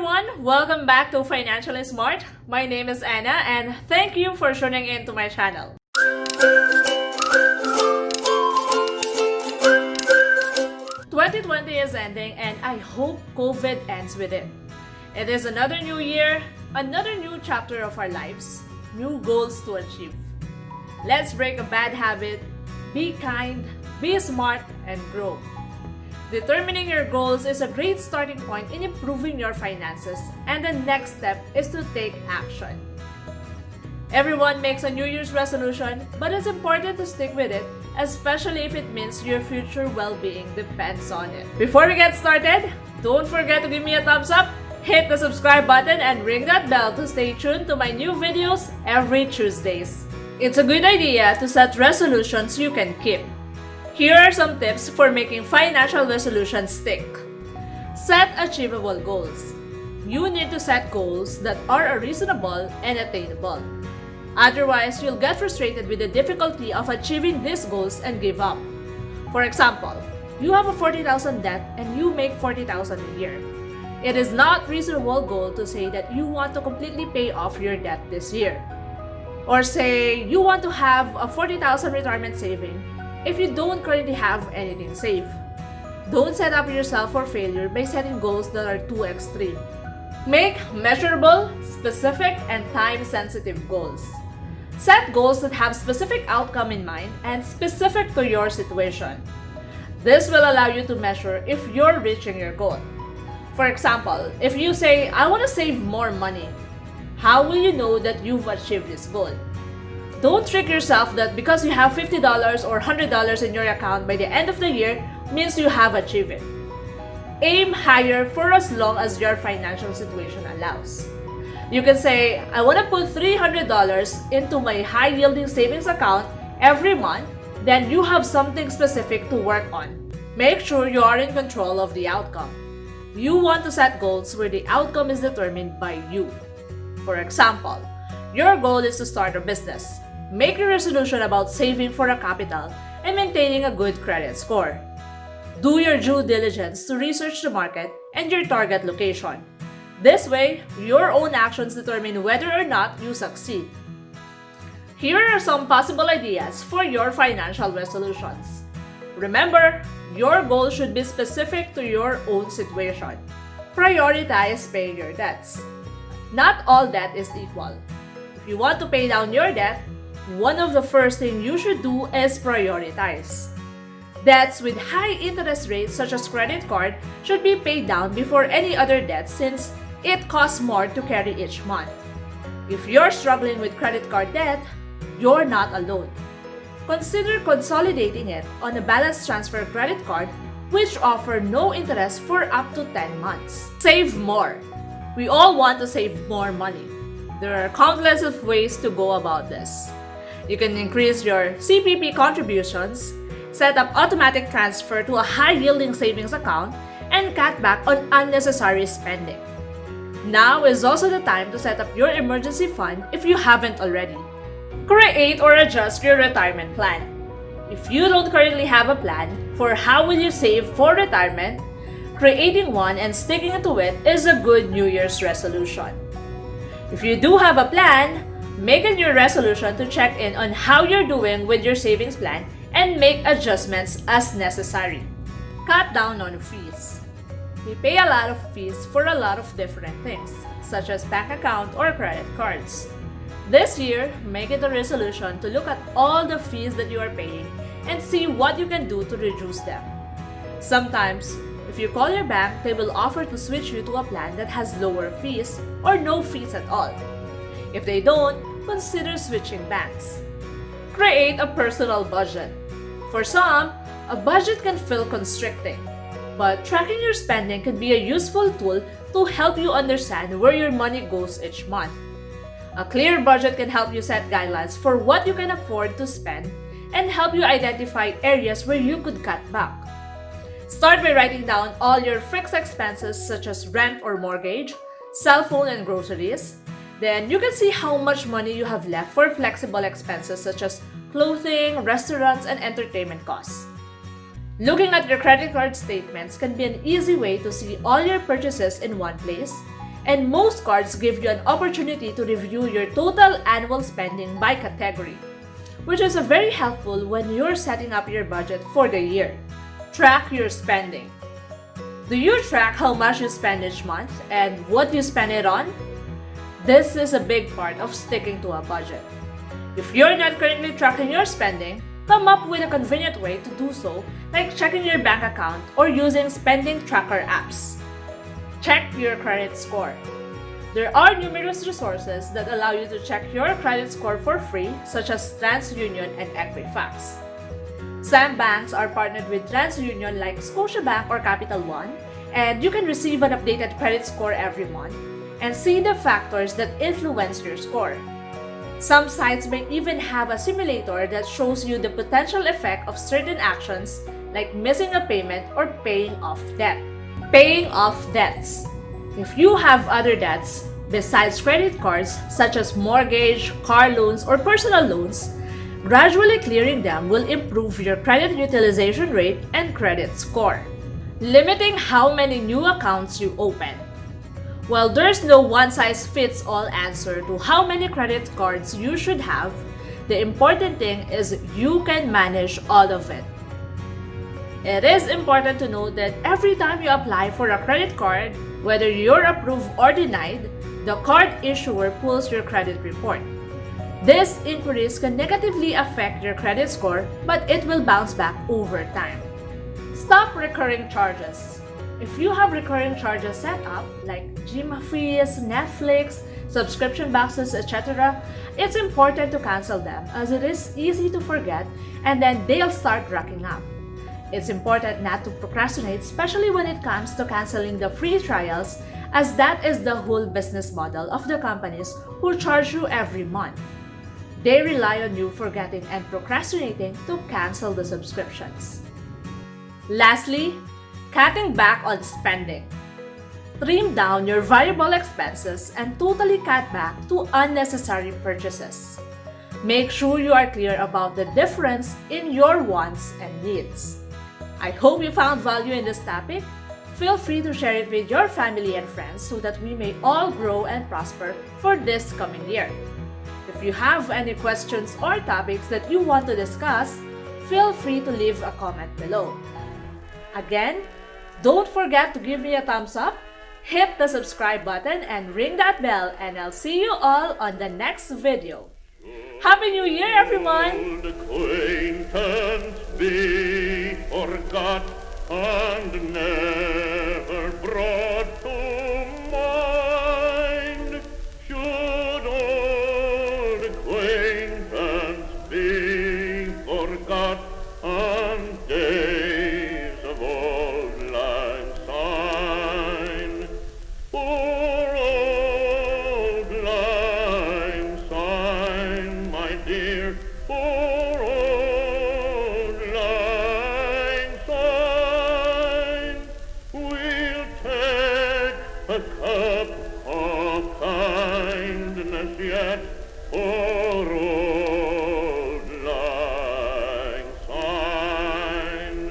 everyone, welcome back to Financially Smart. My name is Anna and thank you for tuning in to my channel. "2020 is ending and I hope COVID ends with it. It is another new year, another new chapter of our lives, new goals to achieve. Let's break a bad habit, be kind, be smart, and grow. Determining your goals is a great starting point in improving your finances, and the next step is to take action. Everyone makes a New Year's resolution, but it's important to stick with it, especially if it means your future well-being depends on it. Before we get started, don't forget to give me a thumbs up, hit the subscribe button, and ring that bell to stay tuned to my new videos every Tuesdays. It's a good idea to set resolutions you can keep. Here are some tips for making financial resolutions stick. Set achievable goals. You need to set goals that are reasonable and attainable. Otherwise, you'll get frustrated with the difficulty of achieving these goals and give up. For example, you have a 40,000 debt and you make 40,000 a year. It is not a reasonable goal to say that you want to completely pay off your debt this year. Or say you want to have a 40,000 retirement saving if you don't currently have anything saved. Don't set up yourself for failure by setting goals that are too extreme. Make measurable, specific, and time-sensitive goals. Set goals that have specific outcome in mind and specific to your situation. This will allow you to measure if you're reaching your goal. For example, if you say, "I want to save more money," how will you know that you've achieved this goal? Don't trick yourself that because you have $50 or $100 in your account by the end of the year means you have achieved it. Aim higher for as long as your financial situation allows. You can say, "I want to put $300 into my high-yielding savings account every month," then you have something specific to work on. Make sure you are in control of the outcome. You want to set goals where the outcome is determined by you. For example, your goal is to start a business. Make a resolution about saving for a capital and maintaining a good credit score. Do your due diligence to research the market and your target location. This way, your own actions determine whether or not you succeed. Here are some possible ideas for your financial resolutions. Remember, your goal should be specific to your own situation. Prioritize paying your debts. Not all debt is equal. If you want to pay down your debt, one of the first things you should do is prioritize. Debts with high interest rates such as credit card should be paid down before any other debt since it costs more to carry each month. If you're struggling with credit card debt, you're not alone. Consider consolidating it on a balance transfer credit card which offer no interest for up to 10 months. Save more. We all want to save more money. There are countless of ways to go about this. You can increase your CPP contributions, set up automatic transfer to a high-yielding savings account, and cut back on unnecessary spending. Now is also the time to set up your emergency fund if you haven't already. Create or adjust your retirement plan. If you don't currently have a plan for how will you save for retirement, creating one and sticking to it is a good New Year's resolution. If you do have a plan, make a new resolution to check in on how you're doing with your savings plan and make adjustments as necessary. Cut down on fees. We pay a lot of fees for a lot of different things, such as bank account or credit cards. This year, make it a resolution to look at all the fees that you are paying and see what you can do to reduce them. Sometimes, if you call your bank, they will offer to switch you to a plan that has lower fees or no fees at all. If they don't, consider switching banks. Create a personal budget. For some, a budget can feel constricting, but tracking your spending can be a useful tool to help you understand where your money goes each month. A clear budget can help you set guidelines for what you can afford to spend and help you identify areas where you could cut back. Start by writing down all your fixed expenses such as rent or mortgage, cell phone and groceries. Then you can see how much money you have left for flexible expenses such as clothing, restaurants, and entertainment costs. Looking at your credit card statements can be an easy way to see all your purchases in one place And most cards give you an opportunity to review your total annual spending by category, which is very helpful when you're setting up your budget for the year. Track your spending. Do you track how much you spend each month and what you spend it on? This is a big part of sticking to a budget. If you're not currently tracking your spending, come up with a convenient way to do so, like checking your bank account or using spending tracker apps. Check your credit score. There are numerous resources that allow you to check your credit score for free, such as TransUnion and Equifax. Some banks are partnered with TransUnion like Scotiabank or Capital One, and you can receive an updated credit score every month and see the factors that influence your score. Some sites may even have a simulator that shows you the potential effect of certain actions like missing a payment or paying off debt. Paying off debts. If you have other debts besides credit cards such as mortgage, car loans, or personal loans, gradually clearing them will improve your credit utilization rate and credit score. Limiting how many new accounts you open. While there's no one-size-fits-all answer to how many credit cards you should have, the important thing is you can manage all of it. It is important to note that every time you apply for a credit card, whether you're approved or denied, the card issuer pulls your credit report. This inquiries can negatively affect your credit score, but it will bounce back over time. Stop recurring charges. If you have recurring charges set up, like gym fees, Netflix, subscription boxes, etc., it's important to cancel them as it is easy to forget and then they'll start racking up. It's important not to procrastinate, especially when it comes to canceling the free trials, as that is the whole business model of the companies who charge you every month. They rely on you forgetting and procrastinating to cancel the subscriptions. Lastly, cutting back on spending. Trim down your variable expenses and totally cut back to unnecessary purchases. Make sure you are clear about the difference in your wants and needs. I hope you found value in this topic. Feel free to share it with your family and friends so that we may all grow and prosper for this coming year. If you have any questions or topics that you want to discuss, feel free to leave a comment below. Again, don't forget to give me a thumbs up, hit the subscribe button, and ring that bell, and I'll see you all on the next video. Happy New Year, everyone! Old acquaintance be forgot and never brought to mind. Should old acquaintance be forgot and days of old lang syne, poor old lang syne, my dear, poor old lang syne, we'll take a cup of kindness yet for